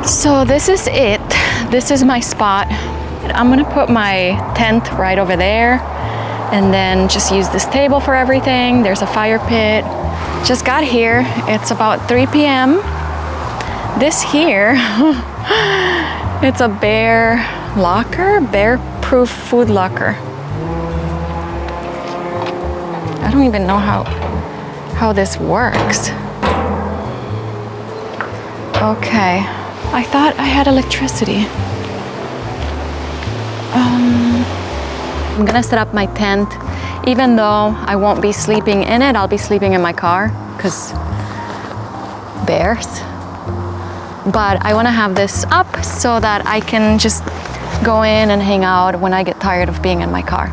So this is it. This is my spot. I'm gonna put my tent right over there and then just use this table for everything. There's a fire pit. Just got here. It's about 3 p.m. This here, it's a bear locker, bear-proof food locker. I don't even know how this works. Okay, I thought I had electricity. I'm gonna set up my tent. Even though I won't be sleeping in it, I'll be sleeping in my car, because bears. But I wanna have this up so that I can just go in and hang out when I get tired of being in my car.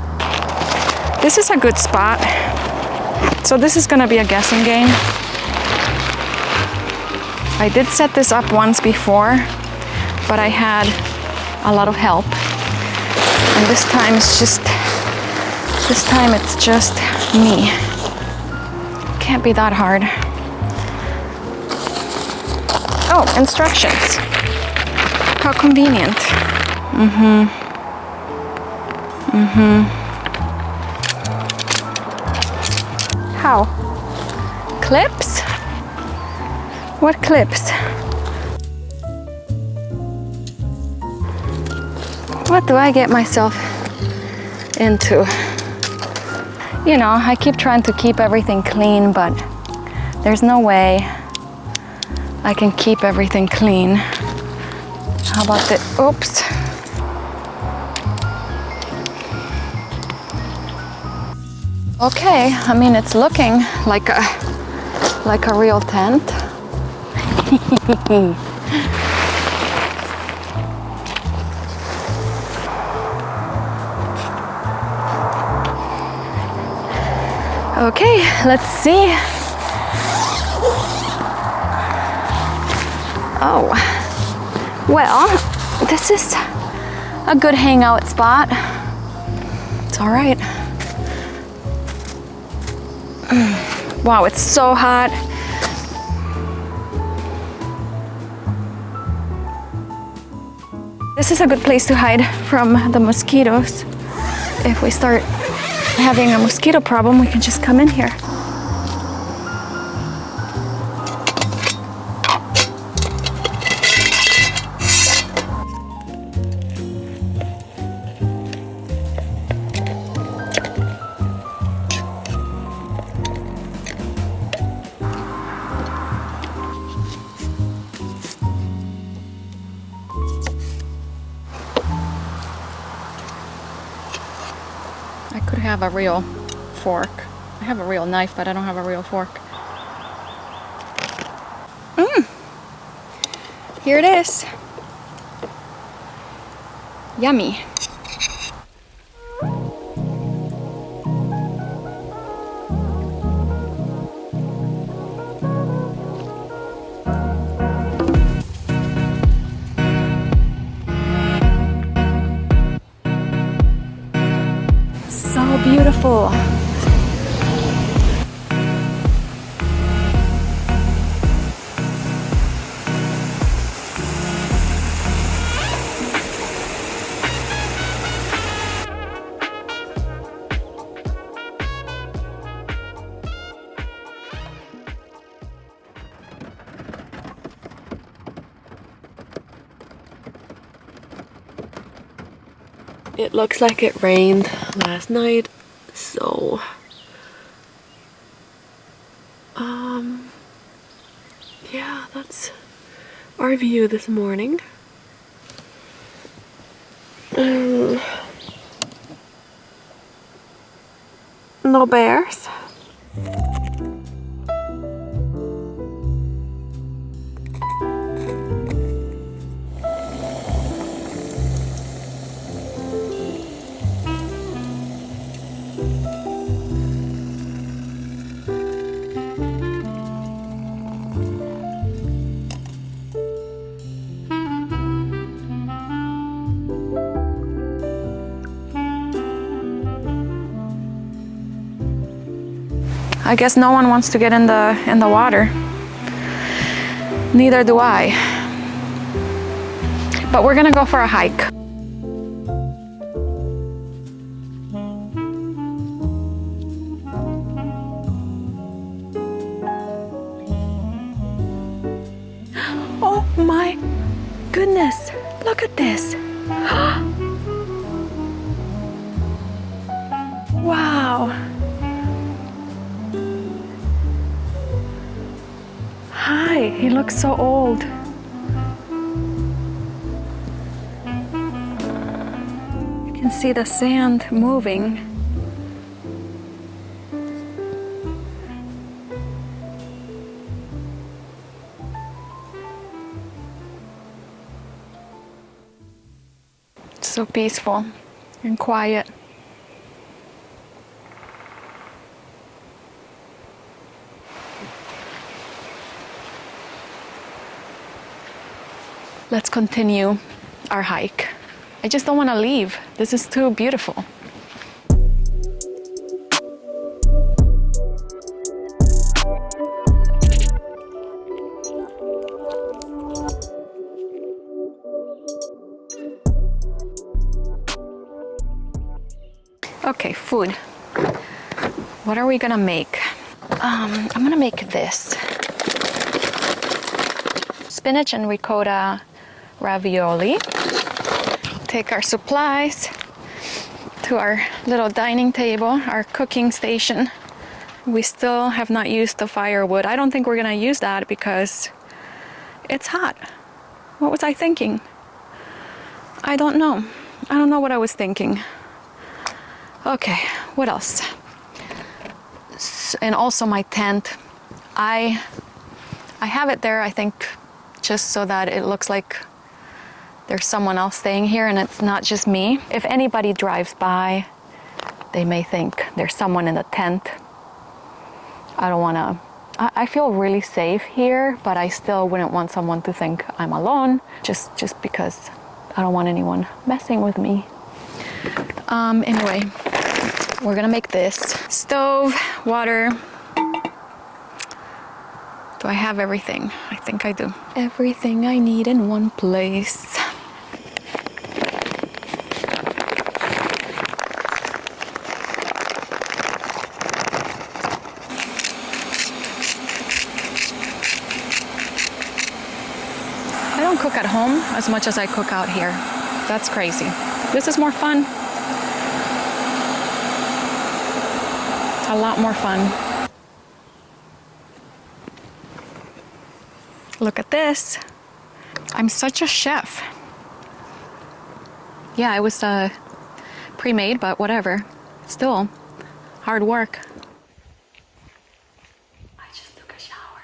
This is a good spot. So this is gonna be a guessing game. I did set this up once before, but I had a lot of help. And this time it's just me. Can't be that hard. Oh, instructions. How convenient. How? Clips? What clips? What do I get myself into? You know, I keep trying to keep everything clean, but there's no way I can keep everything clean. How about the, oops. Okay, I mean, it's looking like a real tent. Okay, let's see. Oh, well, this is a good hangout spot. It's all right. Wow, it's so hot. This is a good place to hide from the mosquitoes. If we start having a mosquito problem, we can just come in here. I could have a real fork. I have a real knife, but I don't have a real fork. Here it is. Yummy. So beautiful. It looks like it rained last night, so yeah, that's our view this morning. No bears. I guess no one wants to get in the water. Neither do I. but we're gonna go for a hike. Oh my goodness, look at this. Wow. Hi, he looks so old. You can see the sand moving. So peaceful and quiet. Let's continue our hike. I just don't want to leave. This is too beautiful. Okay, food. What are we gonna make? I'm gonna make this. Spinach and ricotta ravioli. Take our supplies to our little dining table, our cooking station. We still have not used the firewood. I don't think we're gonna use that because it's hot. What was I thinking? I don't know. I don't know what I was thinking. Okay, what else? And also my tent. I have it there, I think, just so that it looks like there's someone else staying here and it's not just me. If anybody drives by, they may think there's someone in the tent. I don't wanna, I feel really safe here, but I still wouldn't want someone to think I'm alone, just because I don't want anyone messing with me. Anyway, we're gonna make this. Stove, water. Do I have everything? I think I do. Everything I need in one place. I don't cook at home as much as I cook out here. That's crazy. This is more fun. A lot more fun. Look at this. I'm such a chef. Yeah, it was pre-made, but whatever. Still, hard work. I just took a shower.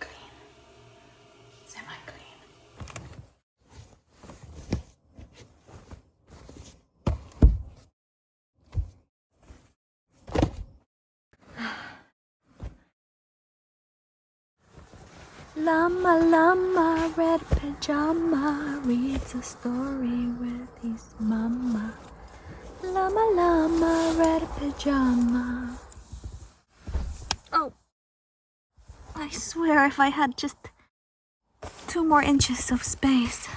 Clean. Semi-clean. Llama, llama, red pajama, reads a story with his mama. Llama, llama, red pajama. Oh, I swear if I had just 2 more inches of space,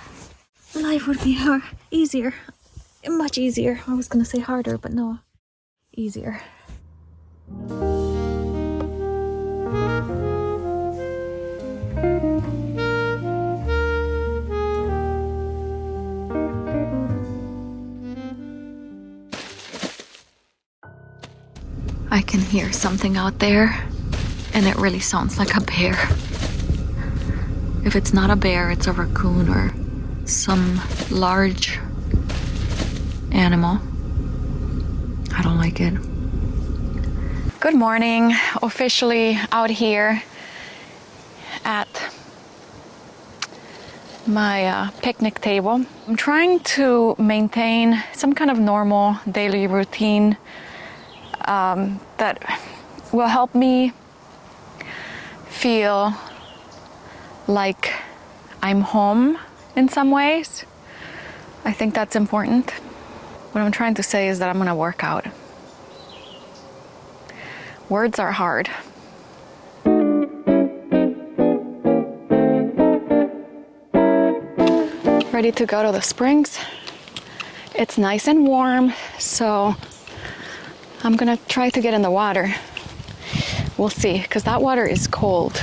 life would be easier. Much easier. I was gonna say harder, but no, easier. I can hear something out there, and it really sounds like a bear. If it's not a bear, it's a raccoon or some large animal. I don't like it. Good morning. Officially out here at my picnic table. I'm trying to maintain some kind of normal daily routine that will help me feel like I'm home in some ways. I think that's important. What I'm trying to say is that I'm gonna work out. Words are hard. ready to go to the springs. It's nice and warm, so I'm gonna try to get in the water. We'll see, because that water is cold.